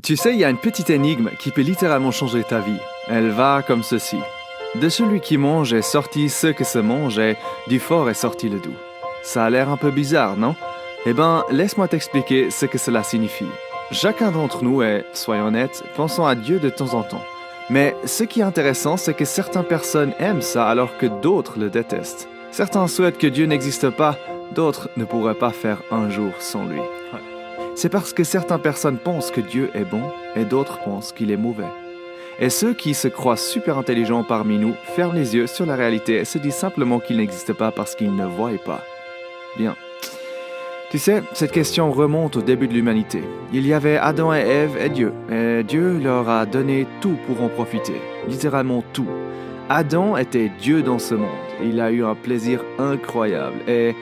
Tu sais, il y a une petite énigme qui peut littéralement changer ta vie. Elle va comme ceci. De celui qui mange est sorti ce que se mange et du fort est sorti le doux. Ça a l'air un peu bizarre, non? Eh ben, laisse-moi t'expliquer ce que cela signifie. Chacun d'entre nous est, soyons honnêtes, pensant à Dieu de temps en temps. Mais ce qui est intéressant, c'est que certaines personnes aiment ça alors que d'autres le détestent. Certains souhaitent que Dieu n'existe pas, d'autres ne pourraient pas faire un jour sans lui. C'est parce que certaines personnes pensent que Dieu est bon et d'autres pensent qu'il est mauvais. Et ceux qui se croient super intelligents parmi nous ferment les yeux sur la réalité et se disent simplement qu'il n'existe pas parce qu'ils ne voient pas. Bien. Tu sais, cette question remonte au début de l'humanité. Il y avait Adam et Ève et Dieu leur a donné tout pour en profiter, littéralement tout. Adam était Dieu dans ce monde. Il a eu un plaisir incroyable et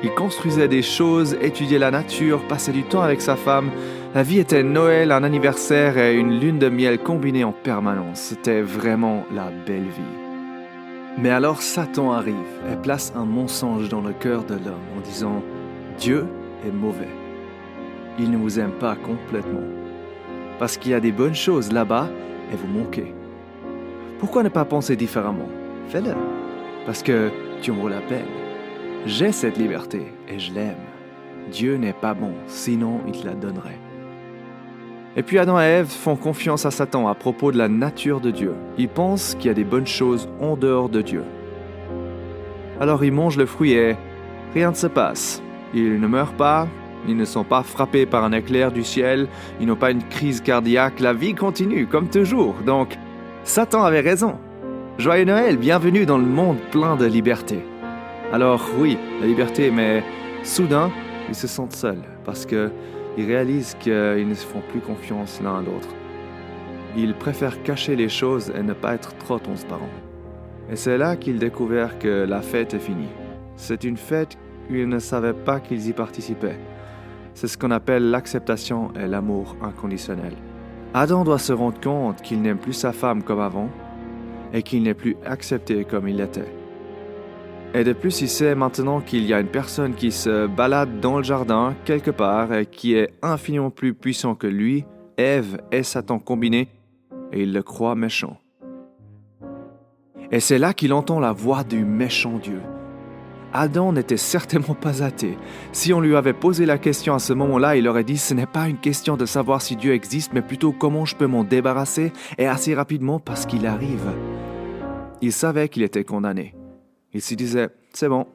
il construisait des choses, étudiait la nature, passait du temps avec sa femme. La vie était Noël, un anniversaire et une lune de miel combinée en permanence. C'était vraiment la belle vie. Mais alors Satan arrive et place un mensonge dans le cœur de l'homme en disant « Dieu est mauvais. Il ne vous aime pas complètement. Parce qu'il y a des bonnes choses là-bas et vous manquez. Pourquoi ne pas penser différemment? Fais-le. Parce que tu en vaux la peine. J'ai cette liberté et je l'aime. Dieu n'est pas bon, sinon il te la donnerait. » Et puis Adam et Ève font confiance à Satan à propos de la nature de Dieu. Ils pensent qu'il y a des bonnes choses en dehors de Dieu. Alors ils mangent le fruit et rien ne se passe. Ils ne meurent pas, ils ne sont pas frappés par un éclair du ciel, ils n'ont pas une crise cardiaque, la vie continue comme toujours. Donc, Satan avait raison. Joyeux Noël, bienvenue dans le monde plein de liberté. Alors oui, la liberté, mais soudain, ils se sentent seuls parce qu'ils réalisent qu'ils ne se font plus confiance l'un à l'autre. Ils préfèrent cacher les choses et ne pas être trop transparents. Et c'est là qu'ils découvrent que la fête est finie. C'est une fête où ils ne savaient pas qu'ils y participaient. C'est ce qu'on appelle l'acceptation et l'amour inconditionnel. Adam doit se rendre compte qu'il n'aime plus sa femme comme avant et qu'il n'est plus accepté comme il l'était. Et de plus, il sait maintenant qu'il y a une personne qui se balade dans le jardin quelque part et qui est infiniment plus puissant que lui, Ève et Satan combinés, et il le croit méchant. Et c'est là qu'il entend la voix du méchant Dieu. Adam n'était certainement pas athée. Si on lui avait posé la question à ce moment-là, il aurait dit « Ce n'est pas une question de savoir si Dieu existe, mais plutôt comment je peux m'en débarrasser, et assez rapidement parce qu'il arrive. » Il savait qu'il était condamné. Il se disait « C'est bon,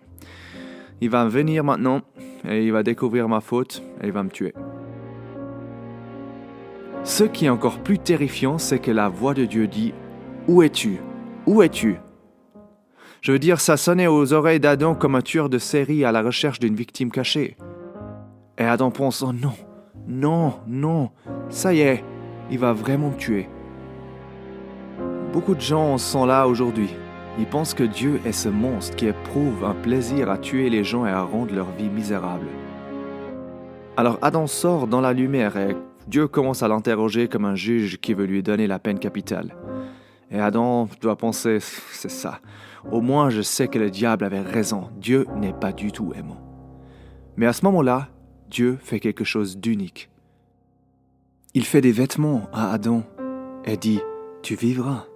il va venir maintenant, et il va découvrir ma faute, et il va me tuer. » Ce qui est encore plus terrifiant, c'est que la voix de Dieu dit « Où es-tu? Où es-tu » Je veux dire, ça sonnait aux oreilles d'Adam comme un tueur de série à la recherche d'une victime cachée. Et Adam pense « Oh non, non, non, ça y est, il va vraiment me tuer. » Beaucoup de gens sont là aujourd'hui. Ils pensent que Dieu est ce monstre qui éprouve un plaisir à tuer les gens et à rendre leur vie misérable. Alors Adam sort dans la lumière et Dieu commence à l'interroger comme un juge qui veut lui donner la peine capitale. Et Adam doit penser, c'est ça. Au moins je sais que le diable avait raison. Dieu n'est pas du tout aimant. Mais à ce moment-là, Dieu fait quelque chose d'unique. Il fait des vêtements à Adam et dit, tu vivras.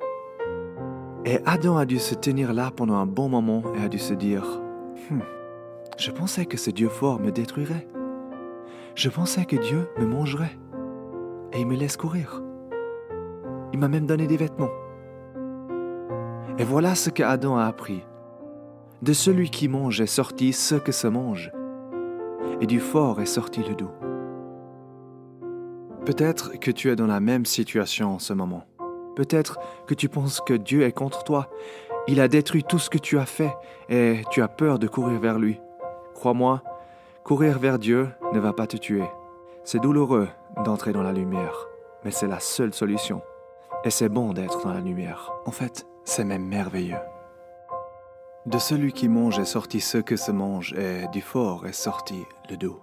Et Adam a dû se tenir là pendant un bon moment et a dû se dire, je pensais que ce Dieu fort me détruirait. Je pensais que Dieu me mangerait. Et il me laisse courir. Il m'a même donné des vêtements. Et voilà ce que Adam a appris. De celui qui mange est sorti ce que se mange, et du fort est sorti le doux. Peut-être que tu es dans la même situation en ce moment. Peut-être que tu penses que Dieu est contre toi. Il a détruit tout ce que tu as fait, et tu as peur de courir vers lui. Crois-moi, courir vers Dieu ne va pas te tuer. C'est douloureux d'entrer dans la lumière, mais c'est la seule solution. Et c'est bon d'être dans la lumière. En fait, c'est même merveilleux. De celui qui mange est sorti ce que se mange, et du fort est sorti le doux.